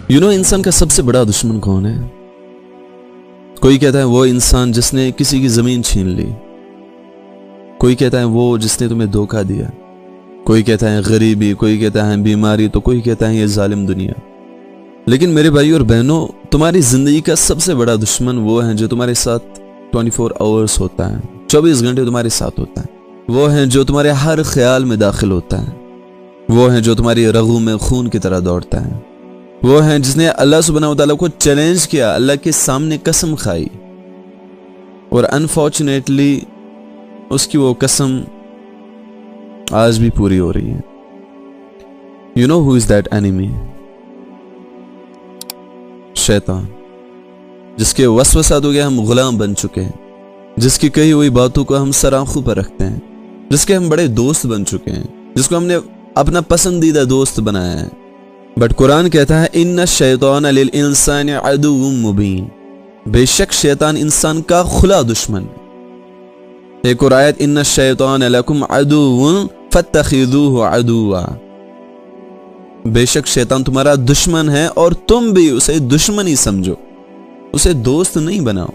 انسان کا سب سے بڑا دشمن کون ہے؟ کوئی کہتا ہے وہ انسان جس نے کسی کی زمین چھین لی، کوئی کہتا ہے وہ جس نے تمہیں دھوکہ دیا، کوئی کہتا ہے غریبی، کوئی کہتا ہے بیماری، تو کوئی کہتا ہے یہ ظالم دنیا۔ لیکن میرے بھائی اور بہنوں، تمہاری زندگی کا سب سے بڑا دشمن وہ ہے جو تمہارے ساتھ 24 آورز ہوتا ہے، 24 گھنٹے تمہارے ساتھ ہوتا ہے۔ وہ ہے جو تمہارے ہر خیال میں داخل ہوتا ہے، وہ ہے جو تمہاری رگوں میں خون کی طرح دوڑتا ہے، وہ ہے جس نے اللہ سبحانہ وتعالیٰ کو چیلنج کیا، اللہ کے سامنے قسم کھائی، اور انفارچونیٹلی اس کی وہ قسم آج بھی پوری ہو رہی ہے۔ who is that enemy؟ شیطان، جس کے وسوسات ہو گیا ہم غلام بن چکے ہیں، جس کی کہی ہوئی باتوں کو ہم سر آنکھوں پر رکھتے ہیں، جس کے ہم بڑے دوست بن چکے ہیں، جس کو ہم نے اپنا پسندیدہ دوست بنایا ہے۔ بٹ قرآن کہتا ہے ان الشیطان للانسان عدو مبین، بے شک شیطان انسان کا کھلا دشمن ہے۔ ایک اور آیت ان الشیطان لکم عدو فاتخذوہ عدوا، بے شک شیطان تمہارا دشمن ہے اور تم بھی اسے دشمن ہی سمجھو، اسے دوست نہیں بناؤ،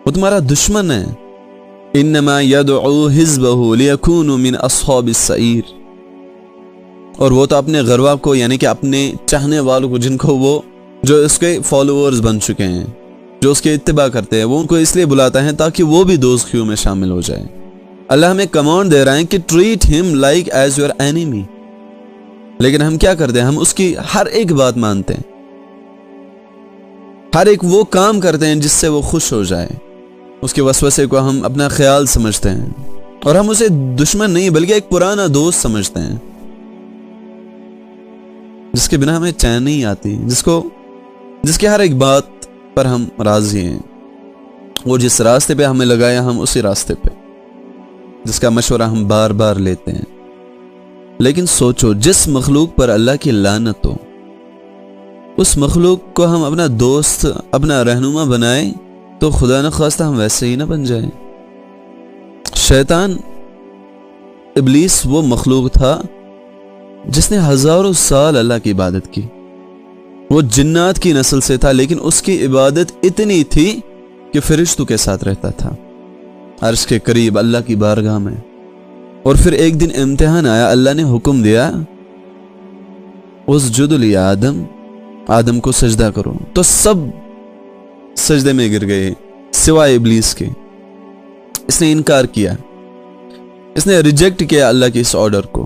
وہ تمہارا دشمن ہے۔ انما یدعو حزبہ لیکونوا من اصحاب السعیر، اور وہ تو اپنے غروا کو، یعنی کہ اپنے چاہنے والوں کو، جن کو وہ جو اس کے فالوورز بن چکے ہیں، جو اس کے اتباع کرتے ہیں، وہ ان کو اس لیے بلاتا ہے تاکہ وہ بھی دوست کیوں میں شامل ہو جائے۔ اللہ ہمیں کمانڈ دے رہا ہے کہ ٹریٹ ہم لائک ایز یور اینیمی، لیکن ہم کیا کرتے ہیں؟ ہم اس کی ہر ایک بات مانتے ہیں، ہر ایک وہ کام کرتے ہیں جس سے وہ خوش ہو جائے، اس کے وسوسے کو ہم اپنا خیال سمجھتے ہیں، اور ہم اسے دشمن نہیں بلکہ ایک پرانا دوست سمجھتے ہیں، جس کے بنا ہمیں چین نہیں آتی، جس کے ہر ایک بات پر ہم راضی ہیں، وہ جس راستے پہ ہمیں لگایا ہم اسی راستے پہ، جس کا مشورہ ہم بار بار لیتے ہیں۔ لیکن سوچو، جس مخلوق پر اللہ کی لعنت ہو، اس مخلوق کو ہم اپنا دوست، اپنا رہنما بنائیں تو خدا نخواستہ ہم ویسے ہی نہ بن جائیں۔ شیطان، ابلیس وہ مخلوق تھا جس نے ہزاروں سال اللہ کی عبادت کی، وہ جنات کی نسل سے تھا، لیکن اس کی عبادت اتنی تھی کہ فرشتوں کے ساتھ رہتا تھا، عرش کے قریب اللہ کی بارگاہ میں۔ اور پھر ایک دن امتحان آیا، اللہ نے حکم دیا اسجد لآدم، آدم کو سجدہ کرو، تو سب سجدے میں گر گئے سوائے ابلیس کے۔ اس نے انکار کیا، اس نے ریجیکٹ کیا اللہ کے اس آرڈر کو،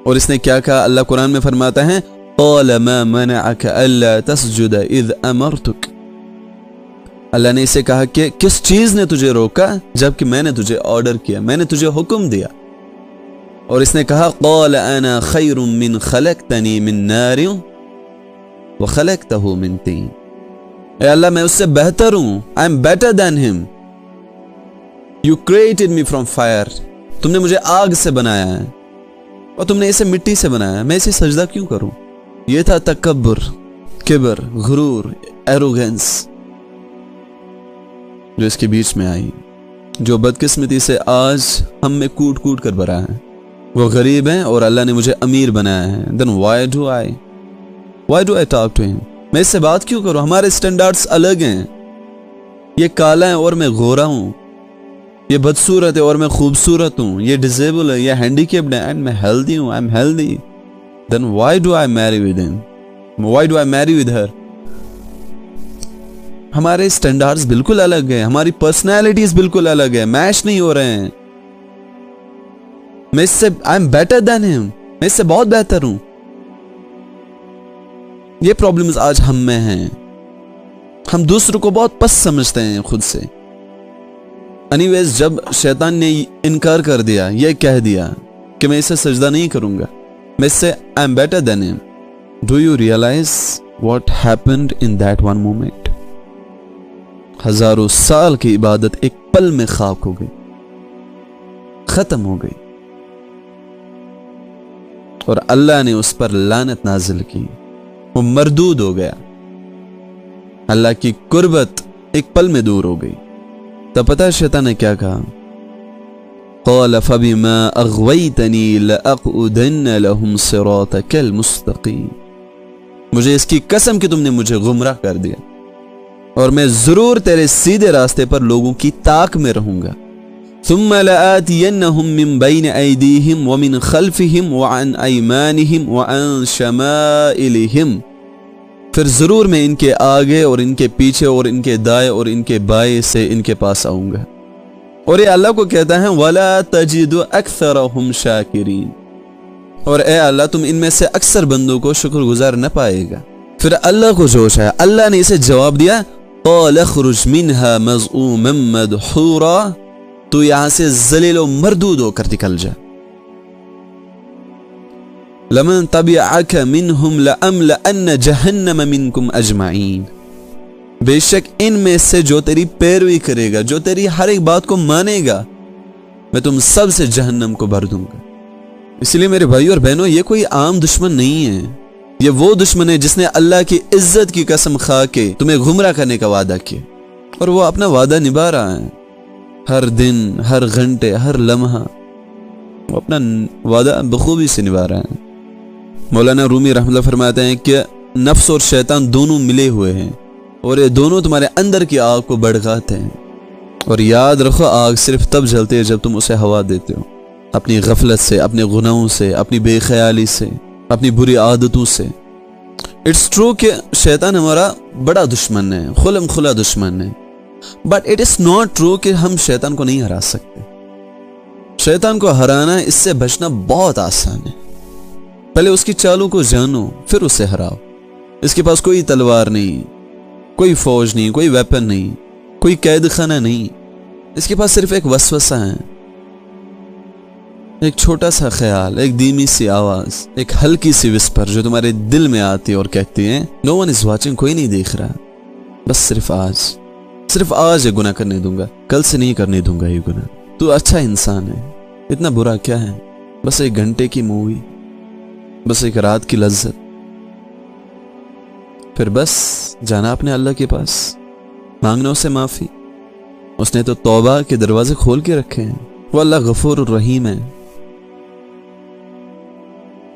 اور اس نے کیا کہا؟ اللہ قرآن میں فرماتا ہے قال ما منعك الا تسجد اذ امرتك، اللہ نے اسے کہا کہ کس چیز نے تجھے روکا جبکہ میں نے تجھے آرڈر کیا، میں نے تجھے حکم دیا۔ اور اس نے کہا قال انا خیر من خلقتنی من نار وخلقته من طین، اے اللہ میں اس سے بہتر ہوں، I am better than him. You created me from fire، تم نے مجھے آگ سے بنایا ہے اور تم نے اسے مٹی سے بنایا ہے، میں اسے سجدہ کیوں کروں؟ یہ تھا تکبر، کبر، غرور، ایروگنس جو اس کے بیچ میں آئی، جو بدقسمتی سے آج ہم میں کوٹ کوٹ کر بھرا ہے۔ وہ غریب ہیں اور اللہ نے مجھے امیر بنایا ہے، then why do I talk to him؟ میں اس سے بات کیوں کروں؟ ہمارے سٹینڈارڈز الگ ہیں، یہ کالا ہے اور میں گورا ہوں، یہ بدصورت ہے اور میں خوبصورت ہوں، یہ ڈیزیبل ہے، یہ ہینڈیکیپڈ ہے، اینڈ میں ہیلدی ہوں، I'm healthy. Then why do I marry with him? Why do I marry with her؟ ہمارے سٹینڈارڈز بالکل الگ ہیں، ہماری پرسنالٹیز بالکل الگ ہیں، میچ نہیں ہو رہے ہیں۔ میں اس سے I'm better than him، میں اس سے بہت بہتر ہوں۔ یہ پرابلمز آج ہم میں ہیں، ہم دوسروں کو بہت پست سمجھتے ہیں خود سے۔ اینی ویز، جب شیطان نے انکار کر دیا، یہ کہہ دیا کہ میں اسے سجدہ نہیں کروں گا، میں اس سے I'm better than him. Do you realize what happened in that one moment؟ ہزاروں سال کی عبادت ایک پل میں خاک ہو گئی، ختم ہو گئی، اور اللہ نے اس پر لعنت نازل کی، وہ مردود ہو گیا، اللہ کی قربت ایک پل میں دور ہو گئی۔ تب پتہ ہے شیطان نے کیا کہا؟ قال فبما اغويتني لأقعدن لهم صراطك المستقيم، مجھے اس کی قسم کہ تم نے مجھے گمراہ کر دیا، اور میں ضرور تیرے سیدھے راستے پر لوگوں کی طاق میں رہوں گا۔ ثم لآتینہم من بین ایدیہم ومن خلفہم وعن ایمانہم وعن شمائلہم، پھر ضرور میں ان کے آگے اور ان کے پیچھے اور ان کے دائیں اور ان کے بائیں سے ان کے پاس آؤں گا۔ اور یہ اللہ کو کہتا ہے وَلَا تَجِدُ أَكْثَرَهُمْ شَاكِرِينَ، اور اے اللہ تم ان میں سے اکثر بندوں کو شکر گزار نہ پائے گا۔ پھر اللہ کو جوش ہے، اللہ نے اسے جواب دیا قَالَ اخْرُجْ مِنْهَا مَذْءُومًا مَدْحُورًا، تو یہاں سے ذلیل و مردود ہو کر نکل جا۔ لَمَن تَبِعَكَ مِنْهُمْ لَأَمْلَأَنَّ جَهَنَّمَ مِنْكُمْ أَجْمَعِينَ، بے شک ان میں سے جو تیری پیروی کرے گا، جو تیری ہر ایک بات کو مانے گا، میں تم سب سے جہنم کو بھر دوں گا۔ اس لیے میرے بھائیو اور بہنوں، یہ کوئی عام دشمن نہیں ہے، یہ وہ دشمن ہے جس نے اللہ کی عزت کی قسم کھا کے تمہیں گمراہ کرنے کا وعدہ کیا، اور وہ اپنا وعدہ نبھا رہا ہے۔ ہر دن، ہر گھنٹے، ہر لمحہ وہ اپنا وعدہ بخوبی سے نبھا رہا ہے۔ مولانا رومی رحمۃ اللہ فرماتے ہیں کہ نفس اور شیطان دونوں ملے ہوئے ہیں، اور یہ دونوں تمہارے اندر کی آگ کو بھڑکاتے ہیں، اور یاد رکھو آگ صرف تب جلتی ہے جب تم اسے ہوا دیتے ہو، اپنی غفلت سے، اپنے گناہوں سے، اپنی بے خیالی سے، اپنی بری عادتوں سے۔ اٹس ٹرو کہ شیطان ہمارا بڑا دشمن ہے، خلم خلا دشمن ہے، but it is not true کہ ہم شیطان کو نہیں ہرا سکتے۔ شیطان کو ہرانا، اس سے بچنا بہت آسان ہے۔ پہلے اس کی چالوں کو جانو، پھر اسے ہراؤ۔ اس کے پاس کوئی تلوار نہیں، کوئی فوج نہیں، کوئی ویپن نہیں، کوئی قید خانہ نہیں، اس کے پاس صرف ایک وسوسہ ہے، ایک چھوٹا سا خیال، ایک دھیمی سی آواز، ایک ہلکی سی وسپر جو تمہارے دل میں آتی اور کہتی ہے نو ون از واچنگ، کوئی نہیں دیکھ رہا، بس صرف آج یہ گناہ کرنے دوں گا، کل سے نہیں کرنے دوں گا یہ گناہ، تو اچھا انسان ہے، اتنا برا کیا ہے، بس ایک گھنٹے کی مووی، بس ایک رات کی لذت، پھر بس جانا اپنے اللہ کے پاس، مانگنا اسے معافی۔ اس نے تو توبہ کے دروازے کھول کے رکھے ہیں، وہ اللہ غفور الرحیم ہے،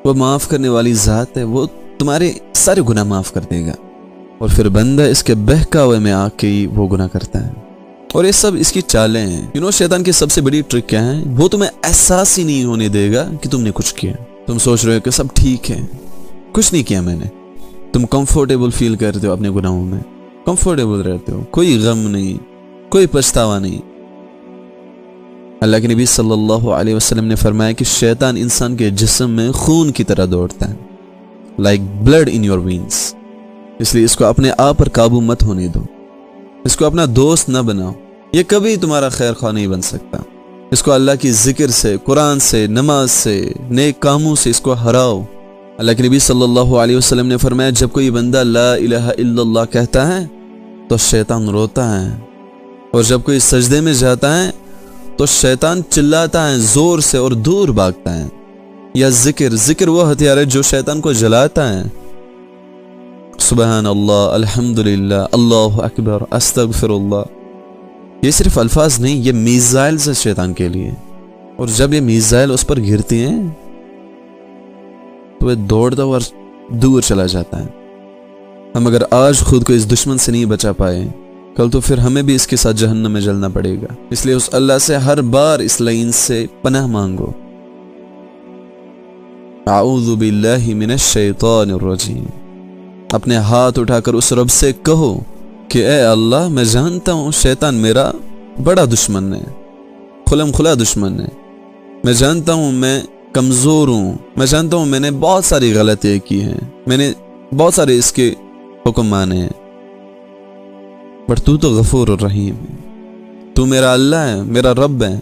وہ معاف کرنے والی ذات ہے، وہ تمہارے سارے گناہ معاف کر دے گا۔ اور پھر بندہ اس کے بہکاوے میں آ کے ہی وہ گناہ کرتا ہے، اور یہ سب اس کی چالیں ہیں۔ شیطان کی سب سے بڑی ٹرک کیا ہے؟ وہ تمہیں احساس ہی نہیں ہونے دے گا کہ تم نے کچھ کیا۔ تم سوچ رہے ہو کہ سب ٹھیک ہے، کچھ نہیں کیا میں نے، تم کمفرٹیبل فیل کرتے ہو اپنے گناہوں میں، کمفرٹیبل رہتے ہو، کوئی غم نہیں، کوئی پچھتاوا نہیں۔ اللہ کے نبی صلی اللہ علیہ وسلم نے فرمایا کہ شیطان انسان کے جسم میں خون کی طرح دوڑتا ہے، like blood in your veins, اس لیے اس کو اپنے آپ پر قابو مت ہونے دو، اس کو اپنا دوست نہ بناؤ، یہ کبھی تمہارا خیر خواہ نہیں بن سکتا۔ اس کو اللہ کی ذکر سے، قرآن سے، نماز سے، نیک کاموں سے اس کو ہراؤ۔ اللہ کے نبی صلی اللہ علیہ وسلم نے فرمایا جب کوئی بندہ لا الہ الا اللہ کہتا ہے تو شیطان روتا ہے، اور جب کوئی سجدے میں جاتا ہے تو شیطان چلاتا ہے زور سے اور دور بھاگتا ہے۔ یا ذکر وہ ہتھیار ہے جو شیطان کو جلاتا ہے۔ سبحان اللہ، الحمدللہ، اللہ اکبر، استغفر اللہ، یہ صرف الفاظ نہیں، یہ میزائلز ہے شیطان کے لیے، اور جب یہ میزائل اس پر گرتی ہیں تو وہ دوڑتا اور دور چلا جاتا ہے۔ ہم اگر آج خود کو اس دشمن سے نہیں بچا پائے، کل تو پھر ہمیں بھی اس کے ساتھ جہنم میں جلنا پڑے گا۔ اس لیے اس اللہ سے ہر بار اس لعین سے پناہ مانگو، اعوذ باللہ من الشیطان الرجیم۔ اپنے ہاتھ اٹھا کر اس رب سے کہو کہ اے اللہ، میں جانتا ہوں شیطان میرا بڑا دشمن ہے، خلم خلا دشمن ہے، میں جانتا ہوں میں کمزور ہوں، میں جانتا ہوں میں نے بہت ساری غلطیاں کی ہیں، میں نے بہت سارے اس کے حکم مانے ہیں، بٹ تو غفور الرحیم ہے، تو میرا اللہ ہے، میرا رب ہے،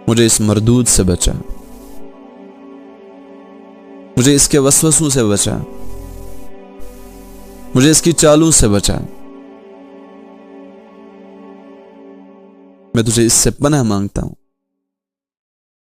مجھے اس مردود سے بچا، مجھے اس کے وسوسوں سے بچا، مجھے اس کی چالوں سے بچا، میں تجھے اس سے پناہ مانگتا ہوں۔